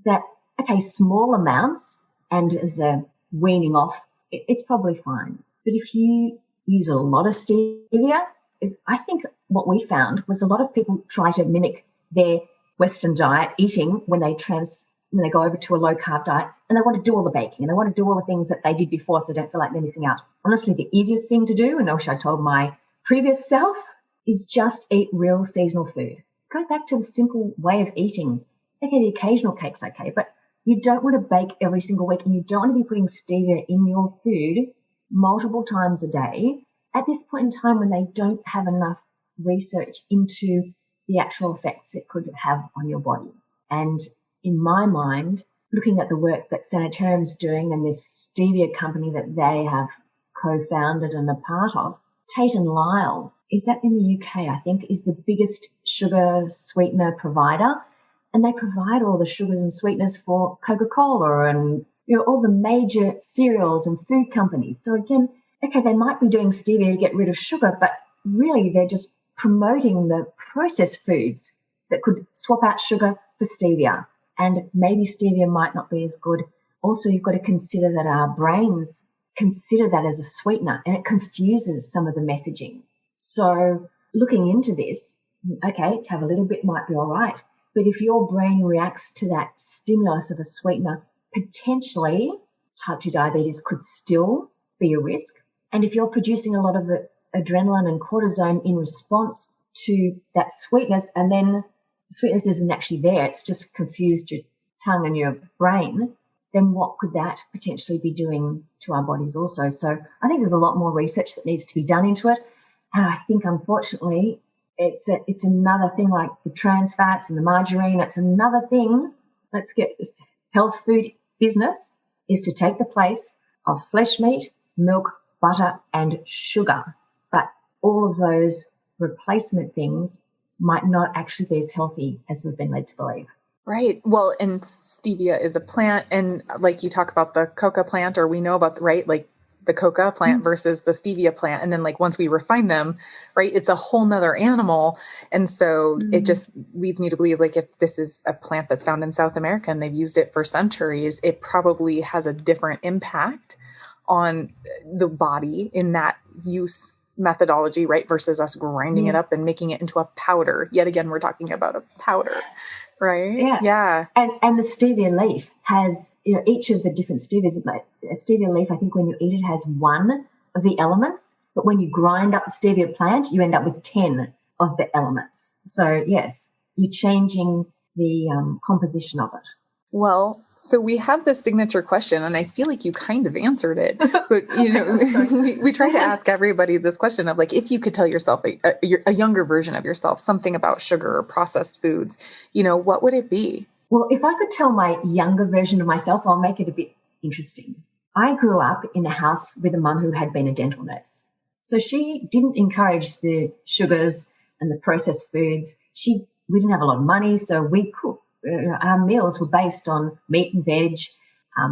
that, okay, small amounts and as a weaning off, it's probably fine. But if you use a lot of stevia, I think what we found was a lot of people try to mimic their Western diet eating when they go over to a low-carb diet, and they want to do all the baking and they want to do all the things that they did before so they don't feel like they're missing out. Honestly, the easiest thing to do, and I wish I told my previous self, is just eat real seasonal food. Go back to the simple way of eating. Okay, the occasional cake's okay, but you don't want to bake every single week, and you don't want to be putting stevia in your food multiple times a day at this point in time when they don't have enough research into the actual effects it could have on your body. And in my mind, looking at the work that Sanitarium's doing and this stevia company that they have co-founded and are part of, Tate and Lyle, is that in the UK, I think, is the biggest sugar sweetener provider. And they provide all the sugars and sweeteners for Coca-Cola and all the major cereals and food companies. So again, okay, they might be doing stevia to get rid of sugar, but really they're just promoting the processed foods that could swap out sugar for stevia. And maybe stevia might not be as good. Also, you've got to consider that our brains consider that as a sweetener, and it confuses some of the messaging. So looking into this, okay, to have a little bit might be all right. But if your brain reacts to that stimulus of a sweetener, potentially type 2 diabetes could still be a risk. And if you're producing a lot of adrenaline and cortisone in response to that sweetness, and then the sweetness isn't actually there, it's just confused your tongue and your brain, then what could that potentially be doing to our bodies also? So I think there's a lot more research that needs to be done into it. And I think, unfortunately, it's another thing like the trans fats and the margarine. It's another thing. Let's get this health food business is to take the place of flesh meat, milk, butter, and sugar. But all of those replacement things might not actually be as healthy as we've been led to believe. Right. Well, and stevia is a plant, and like you talk about the coca plant, or we know about, right, like the coca plant versus the stevia plant. And then like once we refine them, right, it's a whole nother animal. And so it just leads me to believe, like, if this is a plant that's found in South America and they've used it for centuries, it probably has a different impact on the body in that use methodology, right, versus us grinding it up and making it into a powder. Yet again, we're talking about a powder. Right. Yeah. And the stevia leaf has, each of the different stevias, a stevia leaf, I think when you eat it has one of the elements, but when you grind up the stevia plant, you end up with 10 of the elements. So yes, you're changing the composition of it. Well, so we have this signature question, and I feel like you kind of answered it, but we try to ask everybody this question of, like, if you could tell yourself a younger version of yourself something about sugar or processed foods, what would it be? Well, if I could tell my younger version of myself, I'll make it a bit interesting. I grew up in a house with a mum who had been a dental nurse. So she didn't encourage the sugars and the processed foods. We didn't have a lot of money, so we cooked. Our meals were based on meat and veg.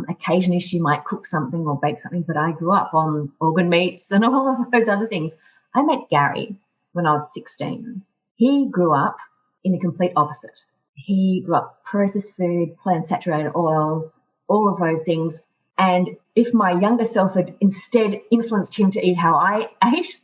Occasionally she might cook something or bake something, but I grew up on organ meats and all of those other things. I met Gary when I was 16. He grew up in the complete opposite. He grew up processed food, saturated oils, all of those things. And if my younger self had instead influenced him to eat how I ate,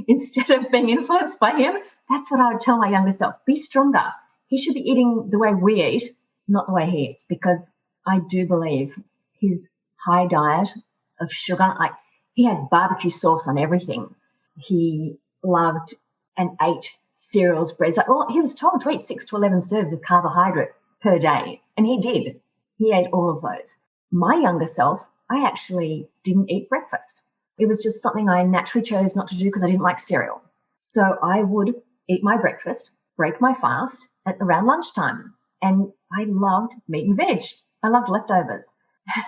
instead of being influenced by him, that's what I would tell my younger self. Be stronger. he should be eating the way we eat, not the way he eats, because I do believe his high diet of sugar, like he had barbecue sauce on everything. He loved and ate cereals, breads. Like, well, he was told to eat 6 to 11 serves of carbohydrate per day, and he did. He ate all of those. My younger self, I actually didn't eat breakfast. It was just something I naturally chose not to do because I didn't like cereal. So I would eat my breakfast, break my fast at around lunchtime. And I loved meat and veg. I loved leftovers.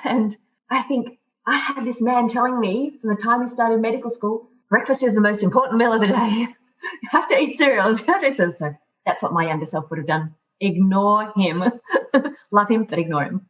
And I think I had this man telling me from the time he started medical school, breakfast is the most important meal of the day. You have to eat cereals. You have to eat cereals. So that's what my younger self would have done. Ignore him. Love him, but ignore him.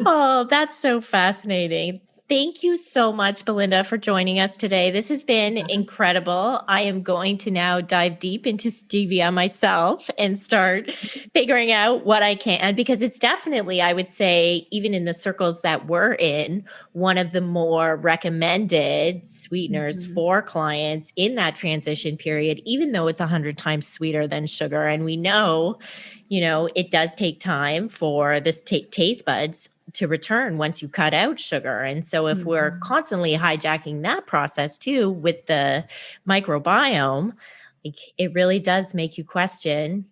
Oh, that's so fascinating. Thank you so much, Belinda, for joining us today. This has been incredible. I am going to now dive deep into Stevia myself and start figuring out what I can, because it's definitely, I would say, even in the circles that we're in, one of the more recommended sweeteners for clients in that transition period, even though it's 100 times sweeter than sugar. And we know, it does take time for this taste buds to return once you cut out sugar. And so if we're constantly hijacking that process too with the microbiome, it really does make you question,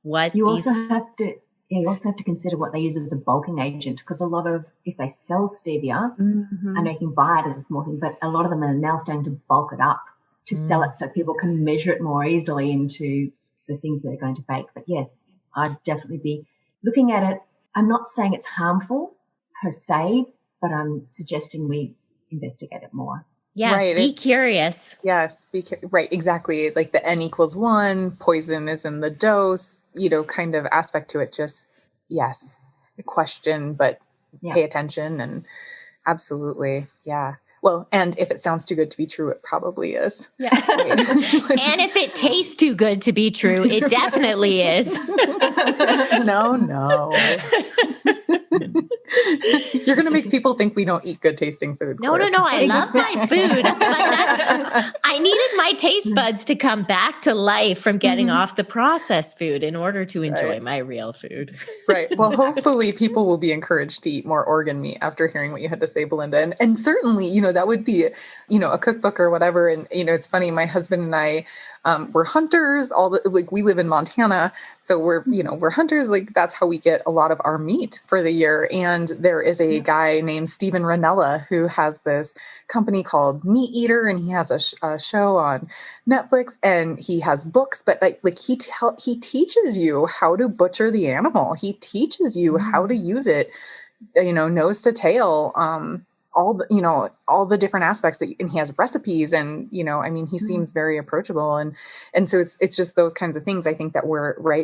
what you also have to consider what they use as a bulking agent, because a lot of, if they sell stevia, I know you can buy it as a small thing, but a lot of them are now starting to bulk it up to sell it so people can measure it more easily into the things that they're going to bake. But yes, I'd definitely be looking at it. I'm not saying it's harmful per se, but I'm suggesting we investigate it more. Yeah, right. Be curious. Yes, right, exactly. Like the N=1, poison is in the dose, kind of aspect to it. Just, yes, question, but pay attention, and absolutely, yeah. Well, and if it sounds too good to be true, it probably is. Yeah. And if it tastes too good to be true, it definitely is. No. You're going to make people think we don't eat good tasting food. No. I love my food. But I needed my taste buds to come back to life from getting off the processed food in order to enjoy my real food. Right. Well, hopefully people will be encouraged to eat more organ meat after hearing what you had to say, Belinda. And certainly, that would be, a cookbook or whatever. And, it's funny, my husband and I, we're hunters, we live in Montana. So we're hunters, that's how we get a lot of our meat for the year. And there is a guy named Steven Ranella who has this company called Meat Eater, and he has a show on Netflix, and he has books, but he teaches you how to butcher the animal. He teaches you how to use it, nose to tail, all the different aspects and he has recipes, and, he seems very approachable. And so it's just those kinds of things, I think, that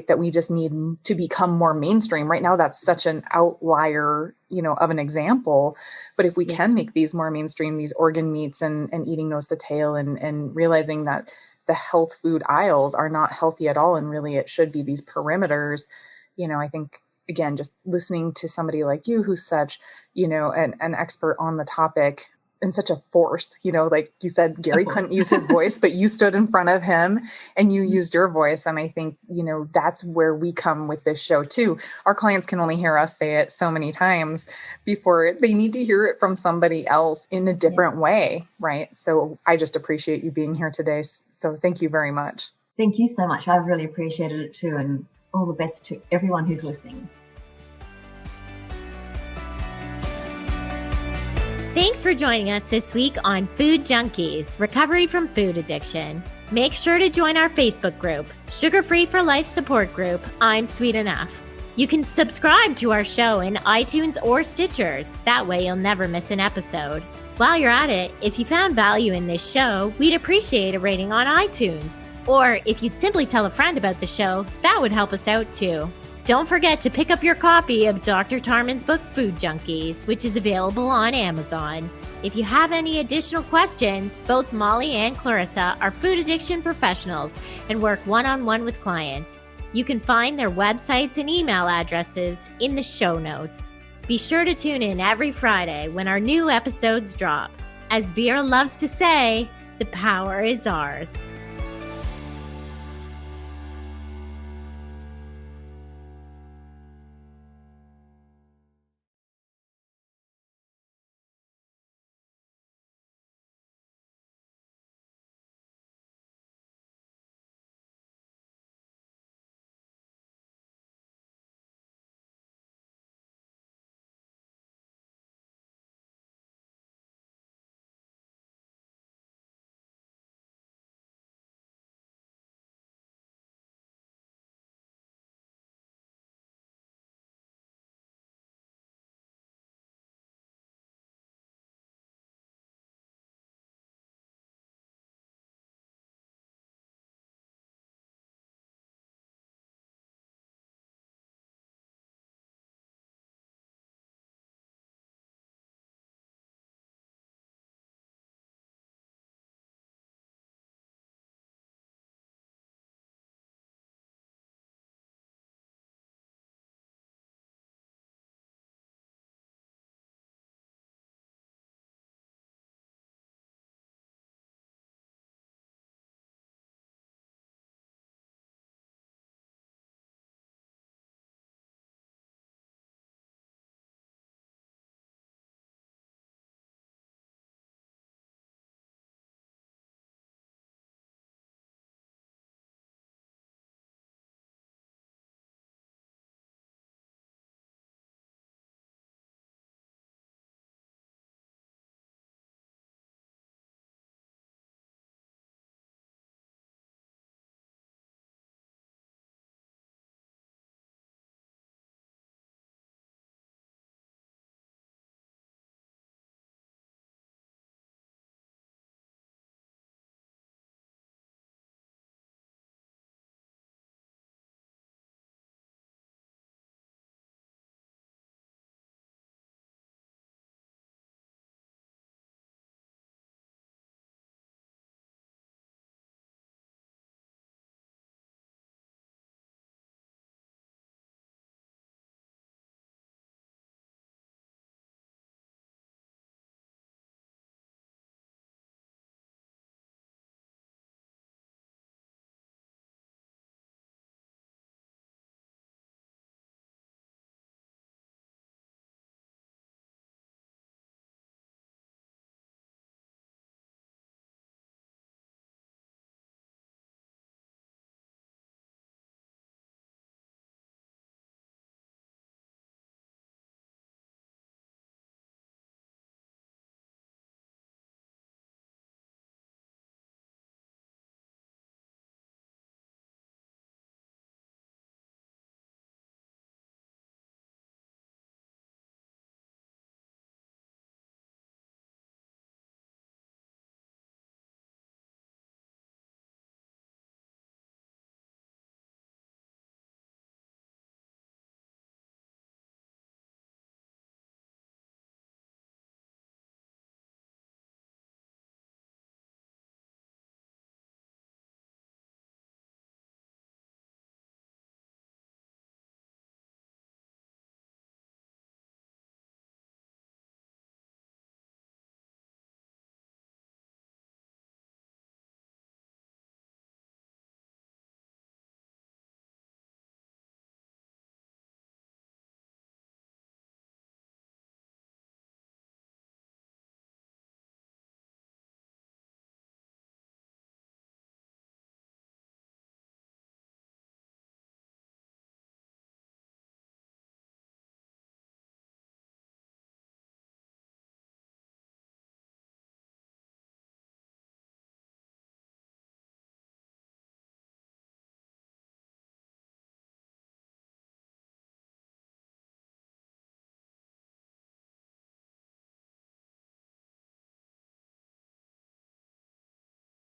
that we just need to become more mainstream. Right now, that's such an outlier, of an example, but if we can make these more mainstream, these organ meats and eating nose to tail, and realizing that the health food aisles are not healthy at all. And really it should be these perimeters, I think, again, just listening to somebody like you, who's such, an expert on the topic and such a force, like you said, Gary couldn't use his voice, but you stood in front of him and you used your voice. And I think, that's where we come with this show too. Our clients can only hear us say it so many times before they need to hear it from somebody else in a different way. Right. So I just appreciate you being here today. So thank you very much. Thank you so much. I've really appreciated it too. And all the best to everyone who's listening. Thanks for joining us this week on Food Junkies, Recovery from Food Addiction. Make sure to join our Facebook group, Sugar Free for Life support group, I'm Sweet Enough. You can subscribe to our show in iTunes or Stitchers. That way you'll never miss an episode. While you're at it, if you found value in this show, we'd appreciate a rating on iTunes. Or if you'd simply tell a friend about the show, that would help us out too. Don't forget to pick up your copy of Dr. Tarman's book, Food Junkies, which is available on Amazon. If you have any additional questions, both Molly and Clarissa are food addiction professionals and work one-on-one with clients. You can find their websites and email addresses in the show notes. Be sure to tune in every Friday when our new episodes drop. As Vera loves to say, the power is ours.